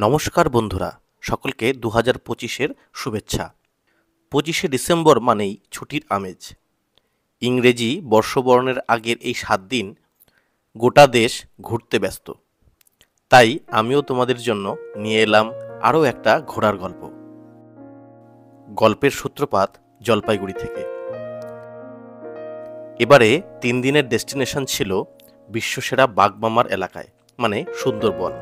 নমস্কার বন্ধুরা, সকলকে 2025-এর শুভেচ্ছা। 25শে ডিসেম্বর মানেই ছুটির আমেজ। ইংরেজি বর্ষবরণের আগের এই 7 দিন গোটা দেশ ঘুরতে ব্যস্ত। তাই আমিও তোমাদের জন্য নিয়ে এলাম আরও একটা ঘোরার গল্প। গল্পের সূত্রপাত জলপাইগুড়ি থেকে। এবারে 3 দিনের ডেস্টিনেশন ছিল বিশ্বসেরা বাঘমামার এলাকায়, মানে সুন্দরবন।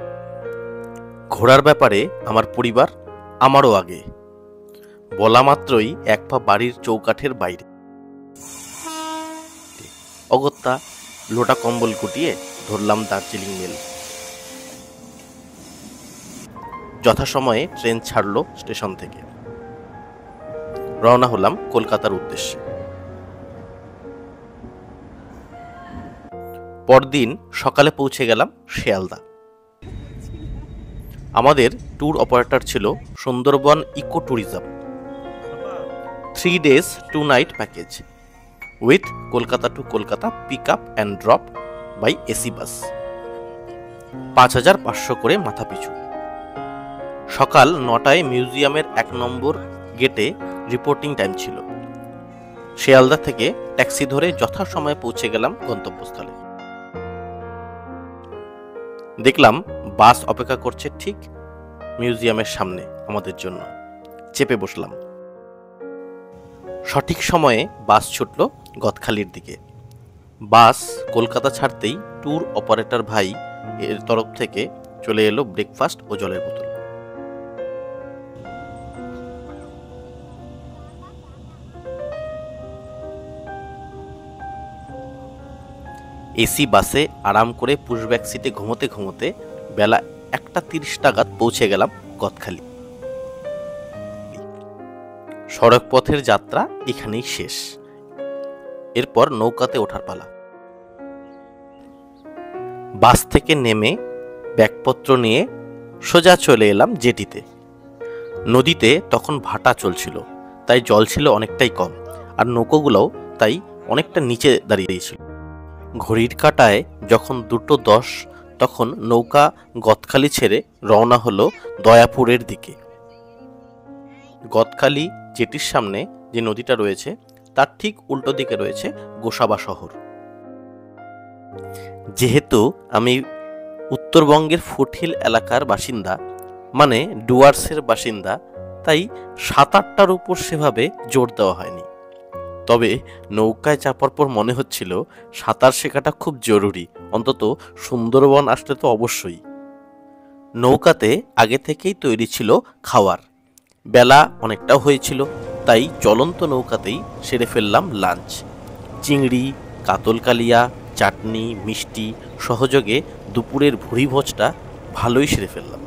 ঘোরার ব্যাপারে আমার পরিবার আমারও আগে। বলা মাত্রই এক পা বাড়ির চৌকাঠের বাইরে। অগত্যা লোটা কম্বল গুটিয়ে ধরলাম দার্জিলিং মেল। যথাসময়ে ট্রেন ছাড়লো স্টেশন থেকে। রওনা হলাম কলকাতার উদ্দেশ্যে। পরদিন সকালে পৌঁছে গেলাম শিয়ালদা। আমাদের ট্যুর অপারেটর ছিল Sundarban eco tourism. 3 days 2 night package with Kolkata to Kolkata pick up and drop by AC bus. 5500 করে মাথা পিছু। সকাল 9টায় মিউজিয়ামের 1 নম্বর গেটে রিপোর্টিং টাইম ছিল। শিয়ালদা থেকে ট্যাক্সি ধরে যথাসময়ে পৌঁছে গেলাম গন্তব্যস্থলে। দেখলাম বাস অপেক্ষা করছে ঠিক মিউজিয়ামের সামনে আমাদের জন্য। চেপে বসলাম। সঠিক সময়ে বাস ছুটল গদখালির দিকে। বাস কলকাতা ছাড়তেই ট্যুর অপারেটর ভাই এর তরফ থেকে চলে এলো ব্রেকফাস্ট ও জলের বোতল। এসি বাসে আরাম করে পুশব্যাক সিটে ঘুমোতে ঘুমোতে বেলা 1:30 নাগাদ পৌঁছে গেলাম গদখালি। সড়ক পথের যাত্রা এখানেই শেষ। এরপর নৌকাতে ওঠার পালা। বাস থেকে নেমে ব্যাগপত্র নিয়ে সোজা চলে এলাম জেটিতে। নদীতে তখন ভাটা চলছিল, তাই জল ছিল অনেকটাই কম, আর নৌকোগুলোও তাই অনেকটা নিচে দাঁড়িয়েছিল। ঘড়ির কাঁটায় যখন 2:10 তখন নৌকা গদখালি ছেড়ে রওনা হলো দয়াপুরের দিকে। গদখালি জেটির সামনে যে নদীটা রয়েছে তার ঠিক উল্টো দিকে রয়েছে গোসাবা শহর। যেহেতু আমি উত্তরবঙ্গের ফুটহিল এলাকার বাসিন্দা, মানে ডুয়ার্সের বাসিন্দা, তাই সাঁতারটার উপর সেভাবে জোর দেওয়া হয়নি। তবে নৌকায় চাপার পর মনে হচ্ছিল সাঁতার শেখাটা খুব জরুরি, অন্তত সুন্দরবন আসলে তো অবশ্যই। নৌকাতে আগে থেকেই তৈরি ছিল খাওয়ার। বেলা অনেকটাও হয়েছিল, তাই চলন্ত নৌকাতেই সেরে ফেললাম লাঞ্চ। চিংড়ি, কাতল কালিয়া, চাটনি, মিষ্টি সহযোগে দুপুরের ভুরিভোজটা ভালোই সেরে ফেললাম।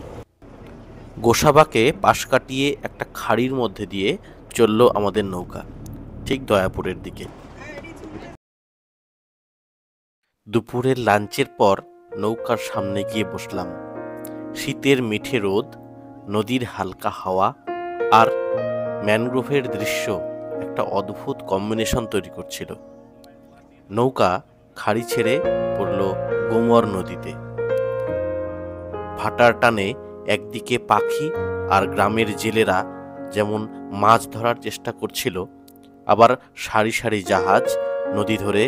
গোসাবাকে পাশ কাটিয়ে একটা খাড়ির মধ্যে দিয়ে চলল আমাদের নৌকা ঠিক দয়াপুরের দিকে। দুপুরের লাঞ্চের পর নৌকার সামনে গিয়ে বসলাম। শীতের মিঠে রোদ, নদীর হালকা হাওয়া আর ম্যানগ্রোভের দৃশ্য একটা অদ্ভুত কম্বিনেশন তৈরি করছিল। নৌকা খাড়ি ছেড়ে পড়ল গোমর নদীতে। ভাটার টানে একদিকে পাখি আর গ্রামের জেলেরা যেমন মাছ ধরার চেষ্টা করছিল, আবার সারি সারি জাহাজ নদী ধরে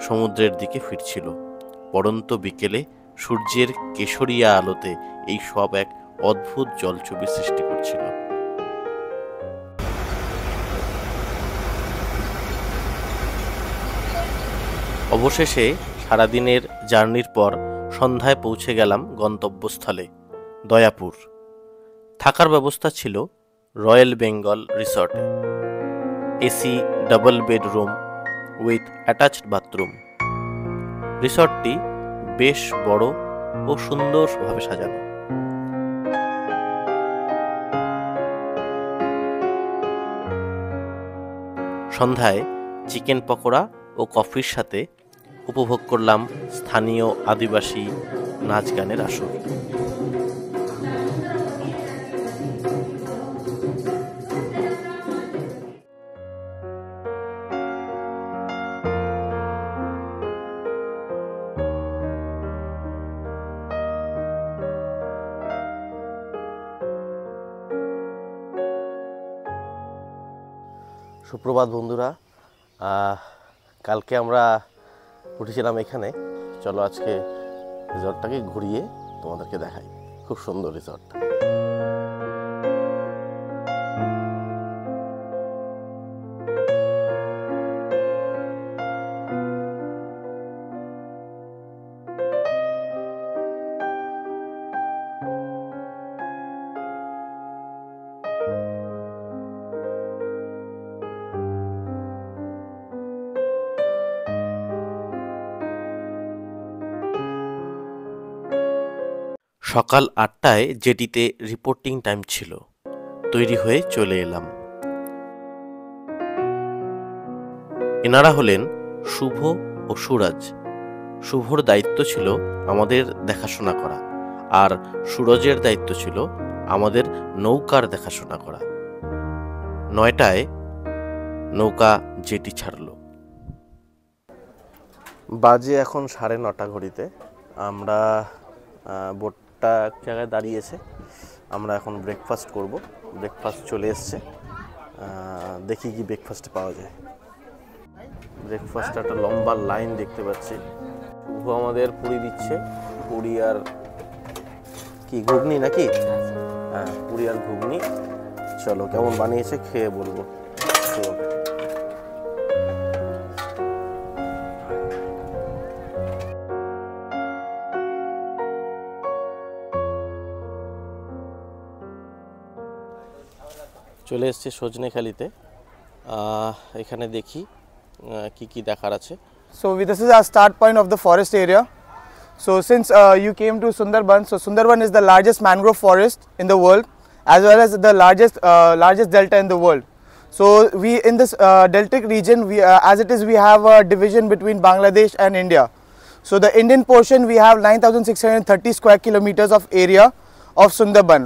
সমুদ্রের দিকে ফিরছিল। পড়ন্ত বিকেলে সূর্যের কেশরিয়া আলোতে এই সব এক অদ্ভুত জলছবি সৃষ্টি করছিল। অবশেষে সারাদিনের জার্নির পর সন্ধ্যায় পৌঁছে গেলাম গন্তব্যস্থলে দয়াপুর। থাকার ব্যবস্থা ছিল রয়্যাল বেঙ্গল রিসর্টে। AC double bedroom with attached bathroom. রিসর্টটি বেশ বড় ও সুন্দরভাবে সাজানো। সন্ধ্যায় চিকেন পকোড়া ও কফির সাথে উপভোগ করলাম স্থানীয় আদিবাসী নাচ গানের আসর। সুপ্রভাত বন্ধুরা, কালকে আমরা উঠেছিলাম এখানে। চলো আজকে রিসর্টটাকে ঘুরিয়ে তোমাদেরকে দেখাই। খুব সুন্দর রিসর্ট। সকাল 8টায় জেটিতে রিপোর্টিং টাইম ছিল। তৈরি হয়ে চলে এলাম। এনারা হলেন শুভ ও সুরজ। শুভর দায়িত্ব ছিল আমাদের দেখাশোনা করা, আর সুরজের দায়িত্ব ছিল আমাদের নৌকার দেখাশোনা করা। 9টায় নৌকা জেটি ছাড়ল। বাজে এখন 9:30 ঘড়িতে। আমরা বোটটা এক জায়গায় দাঁড়িয়েছে। আমরা এখন ব্রেকফাস্ট করব। ব্রেকফাস্ট চলে এসছে। দেখি কি ব্রেকফাস্টে পাওয়া যায়। ব্রেকফাস্টে একটা লম্বা লাইন দেখতে পাচ্ছি। শুভ আমাদের পুরি দিচ্ছে। পুরি আর কি ঘুগনি নাকি? হ্যাঁ, পুরি আর ঘুগনি। চলো কেমন বানিয়েছে খেয়ে বলবো। চলে এসছে সজনেখালিতে। এখানে দেখি কি কি দেখার আছে। So this is our start point of the forest area. So since you came to Sundarban, so Sundarban is the largest mangrove forest in the world, as well as the largest delta in the world. So we in this deltic region, we as it is, we have a division between Bangladesh and India. So the Indian portion, we have 9,630 square kilometers of area of Sundarban.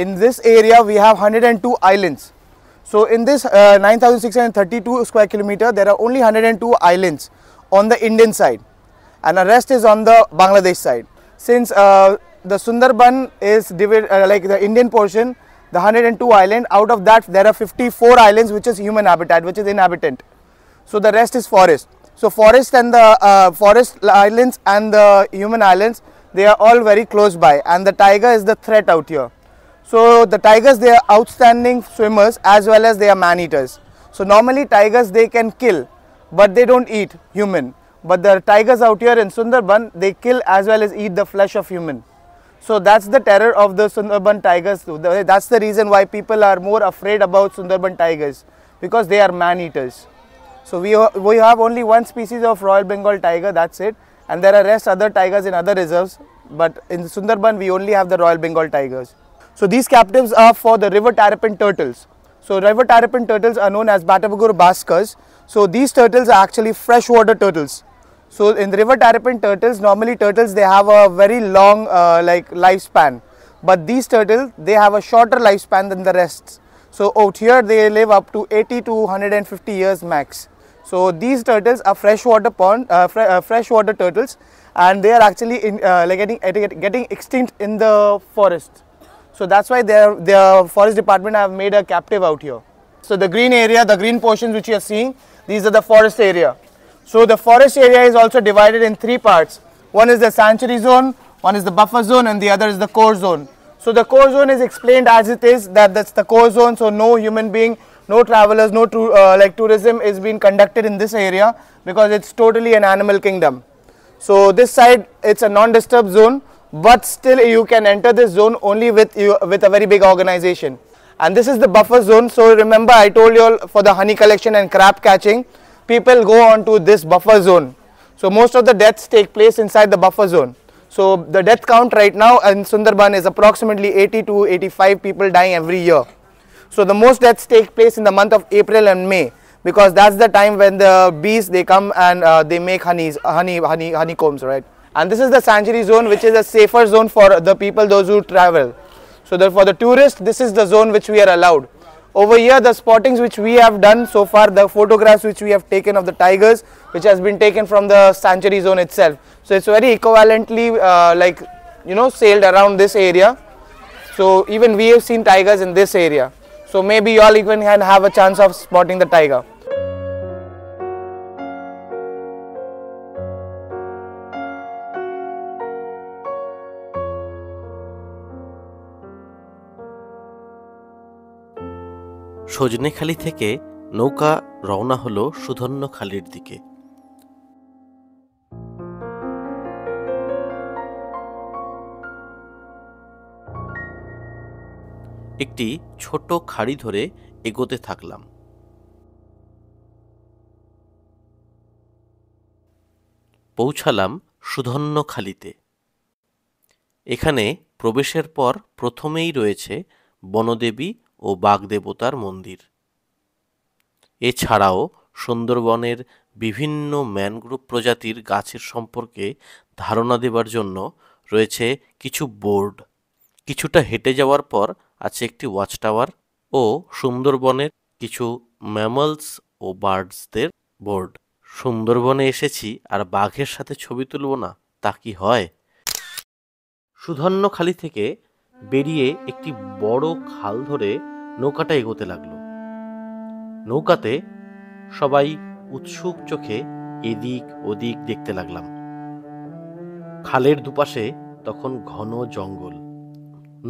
In this area, we have 102 islands. So in this 9,632 square kilometer, there are only 102 islands on the Indian side, and the rest is on the Bangladesh side. Since the Sundarban is divided like the Indian portion, the 102 island, out of that there are 54 islands which is human habitat, which is inhabitant. So the rest is forest. So forest and the forest islands and the human islands, they are all very close by, and the tiger is the threat out here. So the tigers, they are outstanding swimmers as well as they are man eaters. So normally tigers, they can kill, but they don't eat human. But the tigers out here in Sundarban, they kill as well as eat the flesh of human. So that's the terror of the Sundarban tigers. That's the reason why people are more afraid about Sundarban tigers, because they are man eaters. So we have only one species of Royal Bengal tiger, that's it, and there are rest other tigers in other reserves, but in Sundarban we only have the Royal Bengal tigers. So these captives are for the river terrapin turtles. So river terrapin turtles are known as Batabagur bascas. So these turtles are actually freshwater turtles. So in the river terrapin turtles, normally turtles, they have a very long like lifespan, but these turtles, they have a shorter lifespan than the rest. So out here they live up to 80 to 150 years max. So these turtles are freshwater turtles, and they are actually getting extinct in the forest. So that's why their forest department have made a captive out here. So the green area, the green portions which you are seeing, these are the forest area. So the forest area is also divided in 3 parts. One is the sanctuary zone, one is the buffer zone, and the other is the core zone. So the core zone is explained as it is, that's the core zone. So no human being, no travelers, no tourism is being conducted in this area, because it's totally an animal kingdom. So this side, it's a non-disturbed zone, but still you can enter this zone only with a very big organization. And this is the buffer zone. So remember, I told you all, for the honey collection and crab catching, people go on to this buffer zone. So most of the deaths take place inside the buffer zone. So the death count right now in Sundarban is approximately 80 to 85 people dying every year. So the most deaths take place in the month of April and May, because that's the time when the bees, they come and they make honeycombs, right? And this is the sanctuary zone, which is a safer zone for the people, those who travel. So for the tourists, this is the zone which we are allowed. Over here, the spottings which we have done so far, the photographs which we have taken of the tigers, which has been taken from the sanctuary zone itself. So it's very equivalently sailed around this area. So even we have seen tigers in this area. So maybe you all even can have a chance of spotting the tiger. Sajnekhali থেকে নৌকা রওনা হলো সুধন্যখালির দিকে। একটি ছোট খাড়ি ধরে এগোতে থাকলাম। পৌঁছালাম সুধন্যখালিতে। এখানে প্রবেশের পর প্রথমেই রয়েছে বনদেবী ও বাগদেবতার মন্দির। এছাড়াও সুন্দরবনের বিভিন্ন ম্যানগ্রোভ প্রজাতির গাছের সম্পর্কে ধারণা দেবার জন্য রয়েছে কিছু বোর্ড। কিছুটা হেঁটে যাওয়ার পর আছে একটি ওয়াচ টাওয়ার ও সুন্দরবনের কিছু ম্যামলস ও বার্ডসদের বোর্ড। সুন্দরবনে এসেছি আর বাঘের সাথে ছবি তুলব না, তা কি হয়? সুধন্যখালি থেকে বেরিয়ে একটি বড় খাল ধরে নৌকাটা এগোতে লাগলো। নৌকাতে সবাই উৎসুক চোখে এদিক ওদিক দেখতে লাগলাম। খালের দুপাশে তখন ঘন জঙ্গল।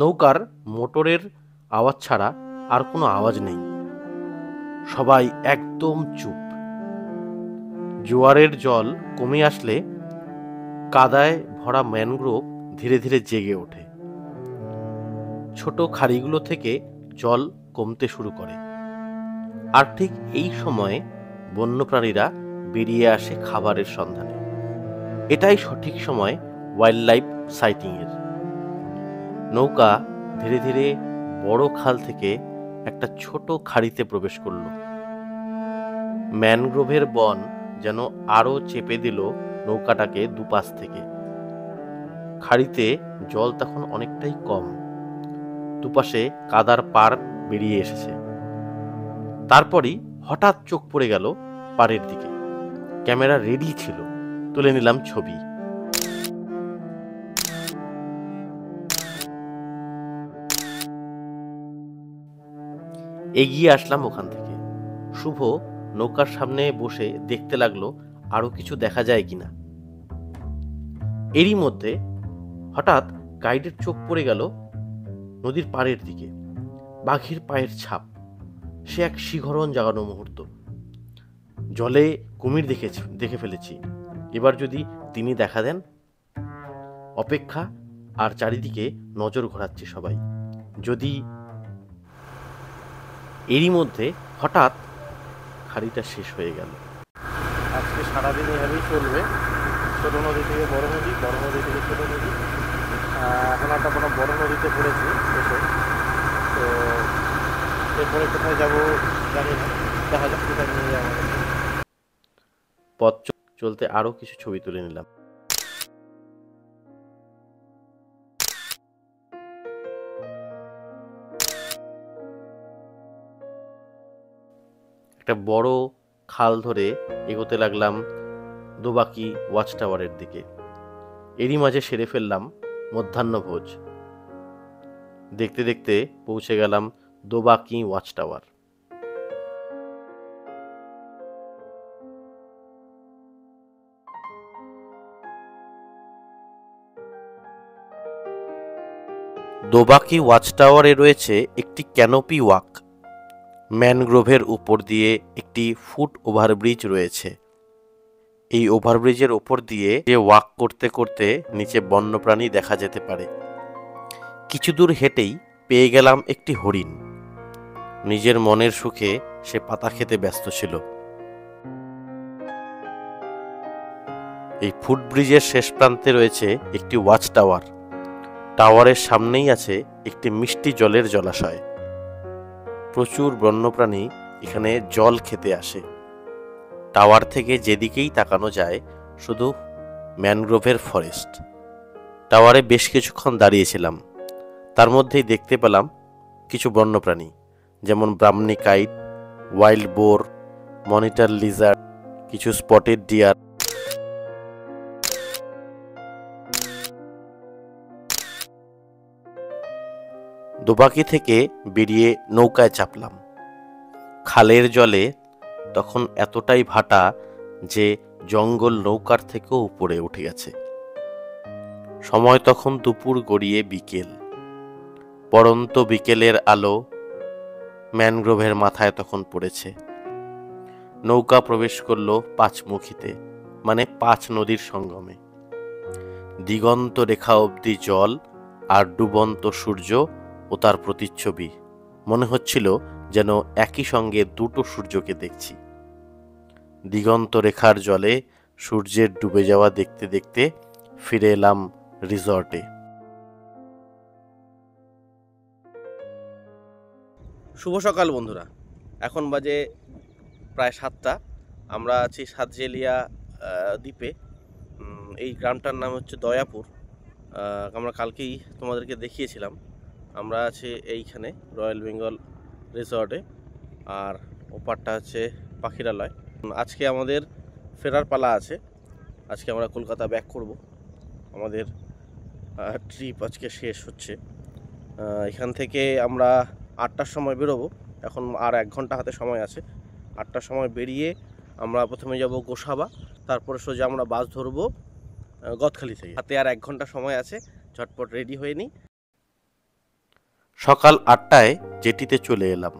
নৌকার মোটরের আওয়াজ ছাড়া আর কোনো আওয়াজ নেই। সবাই একদম চুপ। জোয়ারের জল কমে আসলে কাদায় ভরা ম্যানগ্রোভ ধীরে ধীরে জেগে ওঠে। ছোট খাড়িগুলো থেকে জল কমতে শুরু করে। আর ঠিক এই সময়ে বন্যপ্রাণীরা বেরিয়ে আসে খাবারের সন্ধানে। এটাই সঠিক সময় ওয়াইল্ড লাইফ সাইটিংয়ের। নৌকা ধীরে ধীরে বড় খাল থেকে একটা ছোট খাড়িতে প্রবেশ করল। ম্যানগ্রোভের বন যেন আরো চেপে দিল নৌকাটাকে দুপাশ থেকে। খাড়িতে জল তখন অনেকটাই কম। দুপাশে কাদার পাড় বেরিয়ে এসেছে। তারপরই হঠাৎ চোখ পড়ে গেল পাড়ের দিকে। ক্যামেরা রেডি ছিল, তুলে নিলাম ছবি। এগিয়ে আসলাম ওখান থেকে। শুভ নৌকার সামনে বসে দেখতে লাগলো আরো কিছু দেখা যায় কিনা। এরই মধ্যে হঠাৎ গাইডের চোখ পড়ে গেল নদীর পাড়ের দিকে। বাঘের পায়ের ছাপ। সে এক শিহরণ জাগানো মুহূর্ত। জলে কুমির দেখে ফেলেছি, এবার যদি তিনি দেখা দেন। অপেক্ষা আর চারিদিকে নজর ঘোরাচ্ছে সবাই, যদি। এরই মধ্যে হঠাৎ খাড়িটা শেষ হয়ে গেল। আজকে সারাদিন এভাবেই চলবে। ছোট নদী থেকে বড় নদী, বড় নদী থেকে ছোট নদী। এখন একটা কোনো বড় নদীতে পড়েছি এসে। তো এরপরে কোথায় যাবো জানি না, দেখা যাক কোথায় নিয়ে যাওয়া আমাদের। পথ চলতে আরো কিছু ছবি তুলে নিলাম। একটা বড় খাল ধরে এগোতে লাগলাম দোবাকি ওয়াচ টাওয়ারের দিকে। এরই মাঝে সেরে ফেললাম মধ্যাহ্নভোজ। দেখতে দেখতে পৌঁছে গেলাম দোবাকি ওয়াচ টাওয়ার। দোবাকি ওয়াচ টাওয়ারে রয়েছে একটি ক্যানোপি ওয়াক। ম্যানগ্রোভের উপর দিয়ে একটি ফুট ওভারব্রিজ রয়েছে। এই ওভারব্রিজের ওপর দিয়ে ওয়াক করতে করতে নিচে বন্যপ্রাণী দেখা যেতে পারে। কিছু দূর হেঁটেই পেয়ে গেলাম একটি হরিণ। নিজের মনের সুখে সে পাতা খেতে ব্যস্ত ছিল। এই ফুটব্রিজের শেষ প্রান্তে রয়েছে একটি ওয়াচ টাওয়ার। টাওয়ারের সামনেই আছে একটি মিষ্টি জলের জলাশয়। প্রচুর বন্যপ্রাণী এখানে জল খেতে আসে। টাওয়ার থেকে যেদিকেই তাকানো যায় শুধু ম্যানগ্রোভের ফরেস্ট। টাওয়ারে বেশ কিছুক্ষণ দাঁড়িয়েছিলাম। তার মধ্যেই দেখতে পেলাম কিছু বন্যপ্রাণী, যেমন ব্রাহ্মণী kite, wild boar, monitor lizard, কিছু স্পটেড ডিয়ার। দোবাকি থেকে বেরিয়ে নৌকায় চাপলাম। খালের জলে তখন এতটাই ভাটা যে জঙ্গল নৌকার থেকেও উপরে উঠে গেছে। সময় তখন দুপুর গড়িয়ে বিকেল। পড়ন্ত বিকেলের আলো ম্যানগ্রোভের মাথায় তখন পড়েছে। নৌকা প্রবেশ করলো পাঁচমুখীতে, মানে 5 নদীর সঙ্গমে। দিগন্ত রেখা অবধি জল আর ডুবন্ত সূর্য ও তার প্রতিচ্ছবি। মনে হচ্ছিল যেন একই সঙ্গে দুটো সূর্যকে দেখছি। দিগন্ত রেখার জলে সূর্যের ডুবে যাওয়া দেখতে দেখতে ফিরে এলাম রিসর্টে। শুভ সকাল বন্ধুরা, এখন বাজে প্রায় 7টা। আমরা আছি সাতজেলিয়া দ্বীপে। এই গ্রামটার নাম হচ্ছে দয়াপুর। আমরা কালকেই তোমাদেরকে দেখিয়েছিলাম। আমরা আছি এইখানে রয়্যাল বেঙ্গল রিসর্টে, আর ওপারটা হচ্ছে পাখিরালয়। আজকে আমাদের ফেরার পালা আছে। আজকে আমরা কলকাতা ব্যাক করব। আমাদের ট্রিপ আজকে শেষ হচ্ছে। এখান থেকে আমরা 8টার সময় বেরোবো। এখন আর 1 ঘন্টা হাতে সময় আছে। 8টার সময় বেরিয়ে আমরা প্রথমে যাব গোসাবা, তারপরে সোজা আমরা বাস ধরবো গদখালি থেকে। হাতে আর 1 ঘন্টা সময় আছে, ঝটপট রেডি হয়ে নিই। সকাল 8টায় জেটিতে চলে এলাম।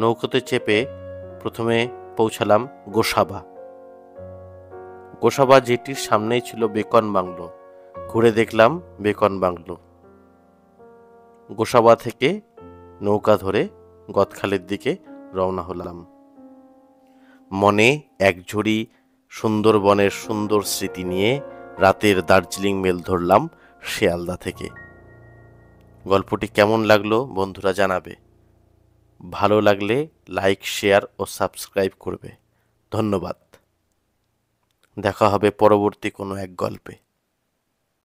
নৌকোতে চেপে প্রথমে পৌঁছালাম গোসাবা। গোসাবা জেটির সামনেই ছিল বেকন বাংলো। ঘুরে দেখলাম বেকন বাংলো। গোসাবা থেকে নৌকা ধরে গদখালির দিকে রওনা হলাম। মনে এক ঝুড়ি সুন্দরবনের সুন্দর স্মৃতি নিয়ে রাতের দার্জিলিং মেল ধরলাম শিয়ালদা থেকে। গল্পটি কেমন লাগলো বন্ধুরা জানাবে। ভালো লাগলে লাইক, শেয়ার ও সাবস্ক্রাইব করবে। ধন্যবাদ। দেখা হবে পরবর্তী কোনো এক গল্পে।